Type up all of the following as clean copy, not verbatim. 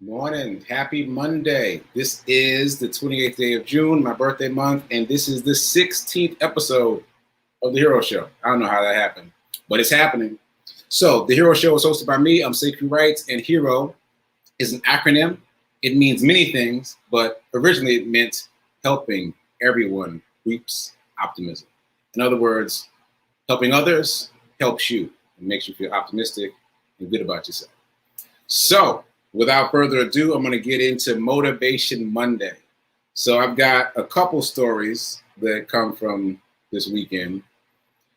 Morning. Happy Monday. This is the 28th day of June, my birthday month, and this is the 16th episode of The Hero Show. I don't know how that happened, but it's happening. So, The Hero Show is hosted by me. I'm Sekou Wright, and HERO is an acronym. It means many things, but originally it meant helping everyone reaps optimism. In other words, helping others helps you and makes you feel optimistic and good about yourself. So, without further ado, I'm going to get into Motivation Monday. So I've got a couple stories that come from this weekend.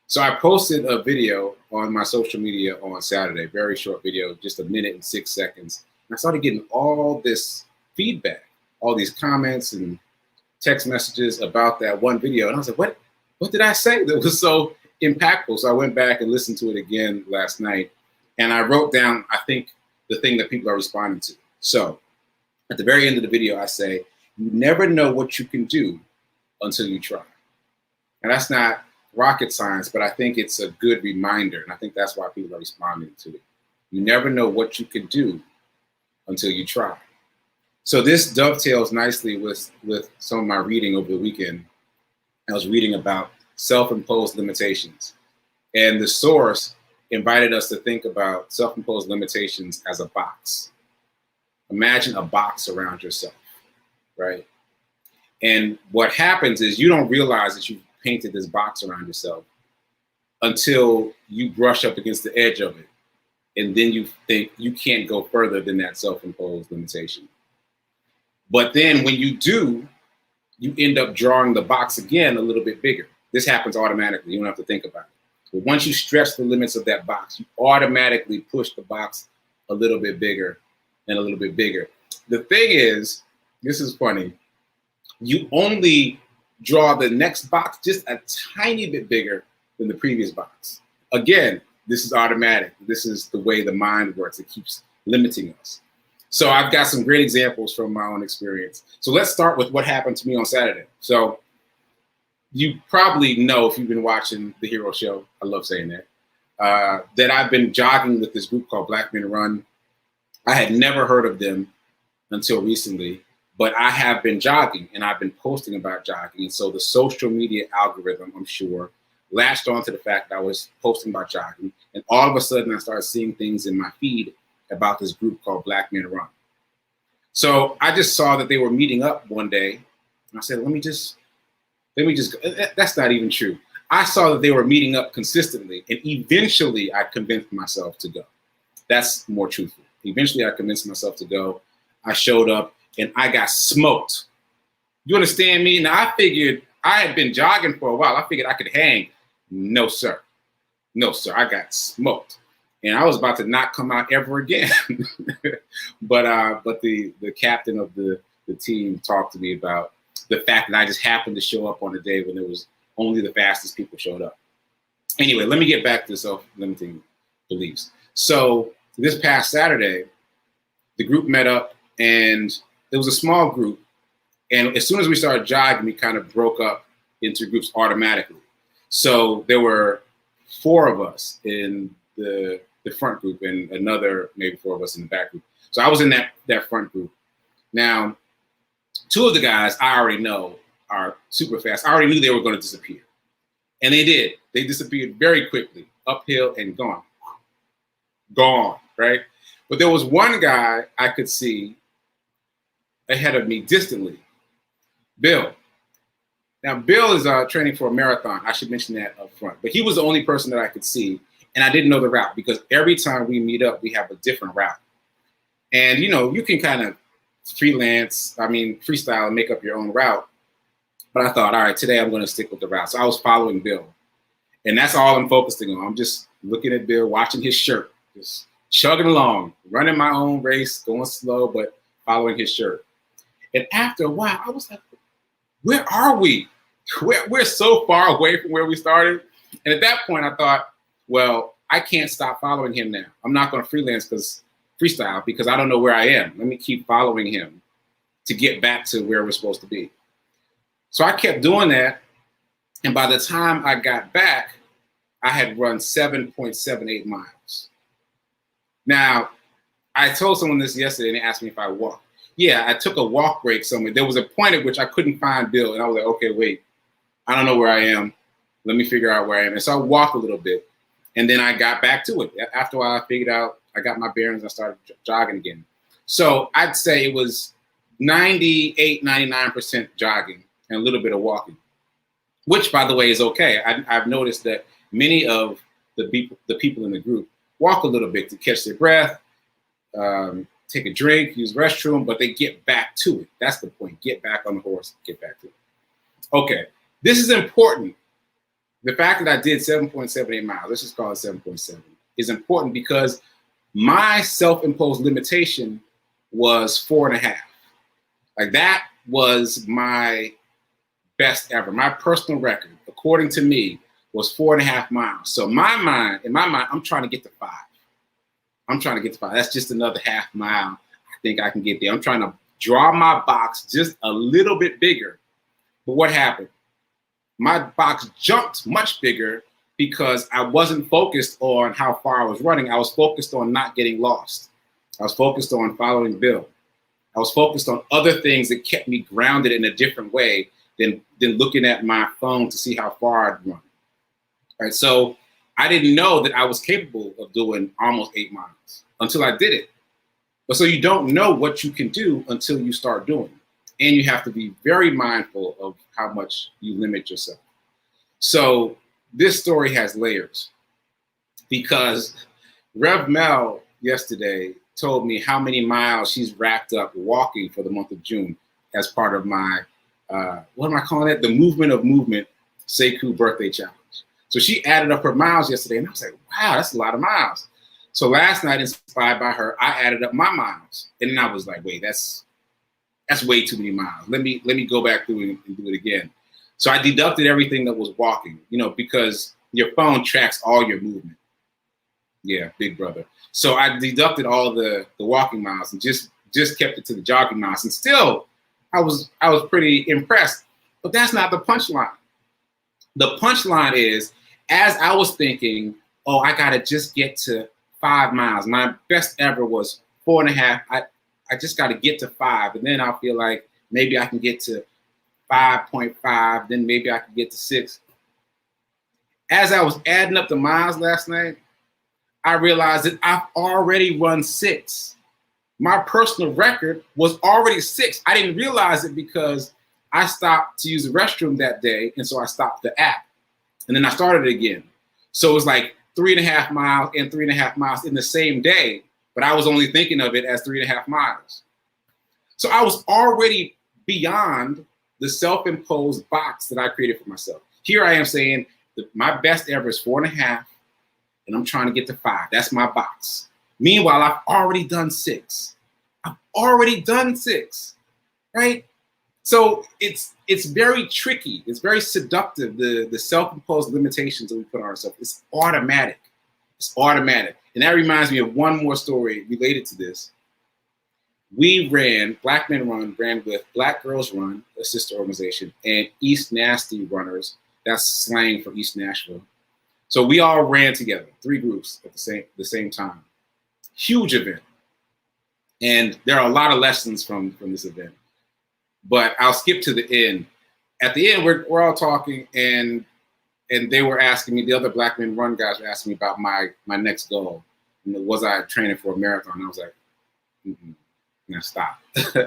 So I posted a video on my social media on Saturday, very short video, just a minute and 6 seconds. And I started getting all this feedback, all these comments and text messages about that one video. And I was like, what did I say that was so impactful? So I went back and listened to it again last night. And I wrote down, I think, the thing that people are responding to. So at the very end of the video, I say, you never know what you can do until you try. And that's not rocket science, but I think it's a good reminder. And I think that's why people are responding to it. You never know what you can do until you try. So this dovetails nicely with some of my reading over the weekend. I was reading about self-imposed limitations. And the source invited us to think about self-imposed limitations as a box. Imagine a box around yourself, right? And what happens is you don't realize that you've painted this box around yourself until you brush up against the edge of it. And then you think you can't go further than that self-imposed limitation. But then when you do, you end up drawing the box again a little bit bigger. This happens automatically. You don't have to think about it. But once you stretch the limits of that box, you automatically push the box a little bit bigger and a little bit bigger. The thing is, this is funny, you only draw the next box just a tiny bit bigger than the previous box. Again, this is automatic. This is the way the mind works. It keeps limiting us. So I've got some great examples from my own experience. So let's start with what happened to me on Saturday. So you probably know, if you've been watching The Hero Show, I love saying that, that I've been jogging with this group called Black Men Run. I had never heard of them until recently, but I have been jogging and I've been posting about jogging. And so the social media algorithm, I'm sure, latched onto the fact that I was posting about jogging. And all of a sudden I started seeing things in my feed about this group called Black Men Run. So I just saw that they were meeting up one day. And I said, let me just, that's not even true. I saw that they were meeting up consistently, and eventually I convinced myself to go. That's more truthful. Eventually I convinced myself to go. I showed up and I got smoked. You understand me? Now I figured I had been jogging for a while. I figured I could hang. No, sir. No, sir. I got smoked. And I was about to not come out ever again. but the captain of the team talked to me about the fact that I just happened to show up on a day when it was only the fastest people showed up. Anyway, let me get back to self-limiting beliefs. So this past Saturday, the group met up, and it was a small group. And as soon as we started jogging, we kind of broke up into groups automatically. So there were 4 of us in the front group and another maybe 4 of us in the back group. So I was in that front group. Now, 2 of the guys I already know are super fast. I already knew they were going to disappear. And they did. They disappeared very quickly, uphill and gone. Gone, right? But there was one guy I could see ahead of me distantly, Bill. Now, Bill is training for a marathon. I should mention that up front. But he was the only person that I could see, and I didn't know the route because every time we meet up, we have a different route. And, you know, you can kind of freestyle and make up your own route. But I thought, all right, today I'm going to stick with the route. So I was following Bill. And that's all I'm focusing on. I'm just looking at Bill, watching his shirt, just chugging along, running my own race, going slow, but following his shirt. And after a while, I was like, where are we? We're so far away from where we started. And at that point, I thought, well, I can't stop following him now. I'm not going to freestyle because I don't know where I am. Let me keep following him to get back to where we're supposed to be. So I kept doing that. And by the time I got back, I had run 7.78 miles. Now, I told someone this yesterday, and they asked me if I walked. Yeah, I took a walk break somewhere. There was a point at which I couldn't find Bill, and I was like, okay, wait, I don't know where I am. Let me figure out where I am. And so I walked a little bit, and then I got back to it. After a while, I figured out, I got my bearings, I started jogging again. So I'd say it was 98, 99% jogging and a little bit of walking, which, by the way, is okay. I've noticed that many of the people in the group walk a little bit to catch their breath, take a drink, use the restroom, but they get back to it. That's the point. Get back on the horse, get back to it. Okay, this is important. The fact that I did 7.78 miles, let's just call it 7.7, is important because my self-imposed limitation was 4.5. Like, that was my best ever. My personal record, according to me, was 4.5 miles. So in my mind, I'm trying to get to 5. I'm trying to get to 5. That's just another half mile. I think I can get there. I'm trying to draw my box just a little bit bigger. But what happened? My box jumped much bigger because I wasn't focused on how far I was running. I was focused on not getting lost. I was focused on following Bill. I was focused on other things that kept me grounded in a different way than looking at my phone to see how far I'd run. All right, so I didn't know that I was capable of doing almost 8 miles until I did it. But so you don't know what you can do until you start doing it. And you have to be very mindful of how much you limit yourself. So this story has layers because Rev Mel yesterday told me how many miles she's racked up walking for the month of June as part of my, what am I calling it? The Movement of Movement Sekou birthday challenge. So she added up her miles yesterday, and I was like, wow, that's a lot of miles. So last night, inspired by her, I added up my miles. And then I was like, wait, that's way too many miles. Let me go back through it and do it again. So I deducted everything that was walking, because your phone tracks all your movement. Yeah, big brother. So I deducted all the walking miles and just kept it to the jogging miles. And still, I was pretty impressed. But that's not the punchline. The punchline is, as I was thinking, oh, I gotta just get to 5 miles. My best ever was 4.5. I just gotta get to 5, and then I'll feel like maybe I can get to 5.5, then maybe I can get to 6. As I was adding up the miles last night, I realized that I've already run 6. My personal record was already 6. I didn't realize it because I stopped to use the restroom that day, and so I stopped the app. And then I started again. So it was like 3.5 miles and 3.5 miles in the same day, but I was only thinking of it as 3.5 miles. So I was already beyond the self-imposed box that I created for myself. Here I am saying that my best ever is 4.5, and I'm trying to get to 5. That's my box. Meanwhile, I've already done 6. I've already done 6, right? So it's very tricky. It's very seductive, the self-imposed limitations that we put on ourselves. It's automatic. It's automatic. And that reminds me of one more story related to this. We Black Men ran with Black Girls Run, a sister organization, and East Nasty Runners. That's slang for East Nashville. So we all ran together, 3 groups at the same time. Huge event. And there are a lot of lessons from this event. But I'll skip to the end. At the end, we're all talking, and they were asking me, the other Black Men Run guys were asking me about my next goal. Was I training for a marathon? And I was like, now stop,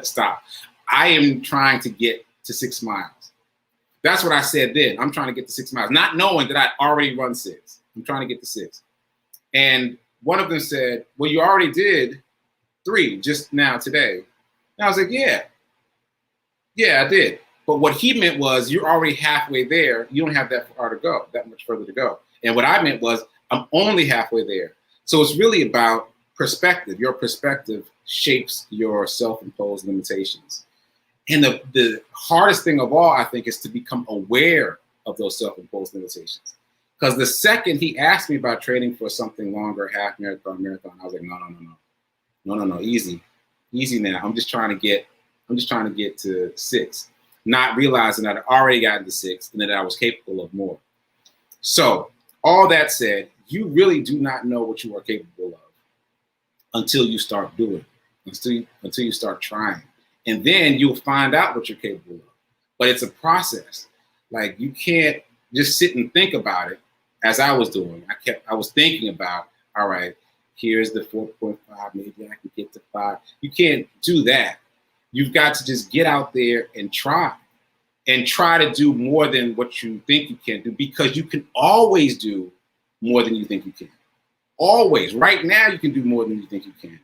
stop. I am trying to get to 6 miles. That's what I said then. I'm trying to get to 6 miles, not knowing that I'd already run 6. I'm trying to get to 6. And one of them said, well, you already did 3 just now today. And I was like, yeah, I did. But what he meant was, you're already halfway there. You don't have that far to go, that much further to go. And what I meant was, I'm only halfway there. So it's really about perspective. Your perspective shapes your self-imposed limitations. And the hardest thing of all, I think, is to become aware of those self-imposed limitations. Because the second he asked me about training for something longer, half marathon, I was like, no, easy now. I'm just trying to get to 6, not realizing that I'd already gotten to 6 and that I was capable of more. So all that said, you really do not know what you are capable of until you start doing, until you start trying. And then you'll find out what you're capable of. But it's a process. Like, you can't just sit and think about it as I was doing. I was thinking about, all right, here's the 4.5, maybe I can get to 5. You can't do that. You've got to just get out there and try to do more than what you think you can do, because you can always do more than you think you can. Always. Right now, you can do more than you think you can,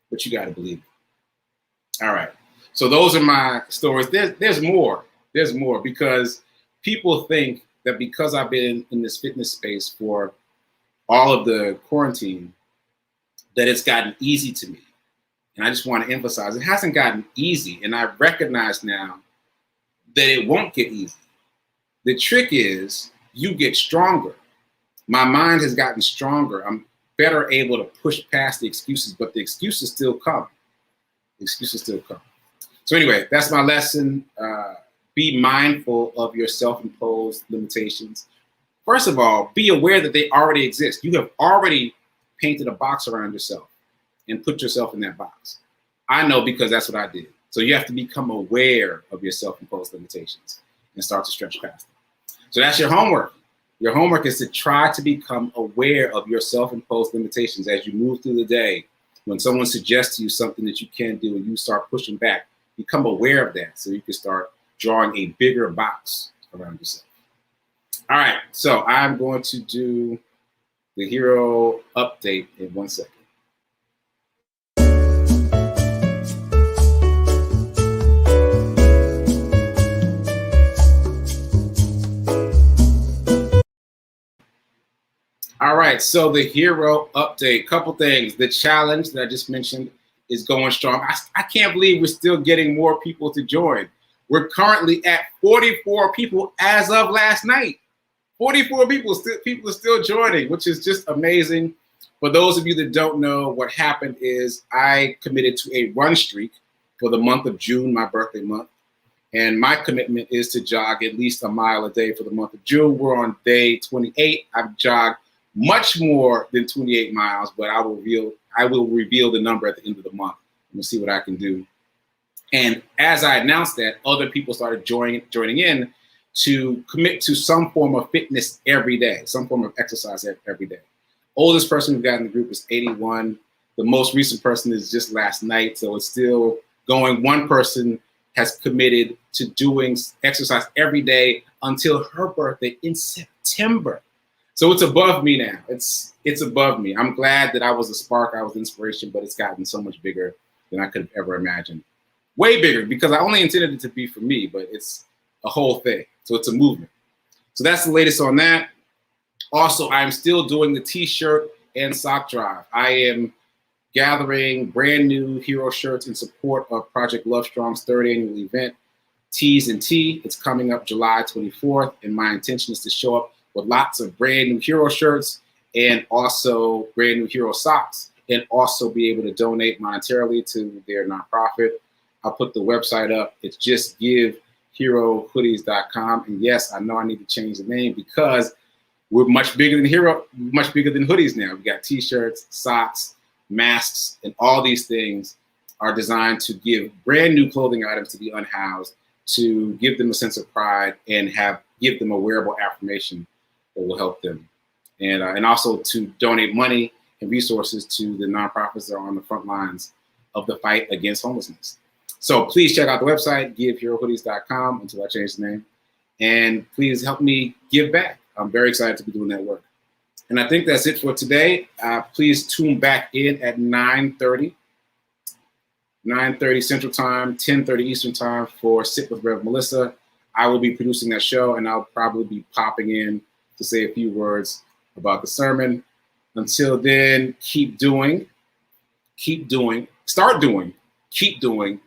but you got to believe it. All right. So those are my stories. There's more. There's more, because people think that because I've been in this fitness space for all of the quarantine, that it's gotten easy to me. And I just want to emphasize, it hasn't gotten easy. And I recognize now that it won't get easy. The trick is you get stronger. My mind has gotten stronger. I'm better able to push past the excuses, but the excuses still come. The excuses still come. So anyway, that's my lesson. Be mindful of your self-imposed limitations. First of all, be aware that they already exist. You have already painted a box around yourself and put yourself in that box. I know, because that's what I did. So you have to become aware of your self-imposed limitations and start to stretch past them. So that's your homework. Your homework is to try to become aware of your self-imposed limitations as you move through the day. When someone suggests to you something that you can't do and you start pushing back, become aware of that so you can start drawing a bigger box around yourself. All right, so I'm going to do the hero update in 1 second. All right, so the hero update, couple things. The challenge that I just mentioned is going strong. I can't believe we're still getting more people to join. We're currently at 44 people as of last night. 44 people are still joining, which is just amazing. For those of you that don't know, what happened is I committed to a run streak for the month of June, my birthday month. And my commitment is to jog at least a mile a day for the month of June. We're on day 28. I've jogged much more than 28 miles, but I will reveal the number at the end of the month. We'll see what I can do. And as I announced that, other people started joining in to commit to some form of fitness every day, some form of exercise every day. Oldest person we've got in the group is 81. The most recent person is just last night, so it's still going. One person has committed to doing exercise every day until her birthday in September. So it's above me now. It's above me. I'm glad that I was a spark, I was the inspiration, but it's gotten so much bigger than I could have ever imagined. Way bigger, because I only intended it to be for me, but it's a whole thing. So it's a movement. So that's the latest on that. Also, I'm still doing the t-shirt and sock drive. I am gathering brand new hero shirts in support of Project Love Strong's third annual event, Tees and Tea. It's coming up July 24th, and my intention is to show up with lots of brand new hero shirts and also brand new hero socks, and also be able to donate monetarily to their nonprofit. I'll put the website up. It's just giveherohoodies.com. And yes, I know I need to change the name because we're much bigger than hoodies now. We got t-shirts, socks, masks, and all these things are designed to give brand new clothing items to the unhoused, to give them a sense of pride and give them a wearable affirmation that will help them. And also to donate money and resources to the nonprofits that are on the front lines of the fight against homelessness. So please check out the website, giveherohoodies.com, until I change the name. And please help me give back. I'm very excited to be doing that work. And I think that's it for today. Please tune back in at 9:30 Central Time, 10:30 Eastern Time for Sit with Rev Melissa. I will be producing that show, and I'll probably be popping in to say a few words about the sermon. Until then, keep doing, start doing, keep doing,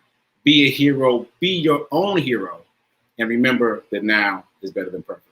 be a hero, be your own hero, and remember that now is better than perfect.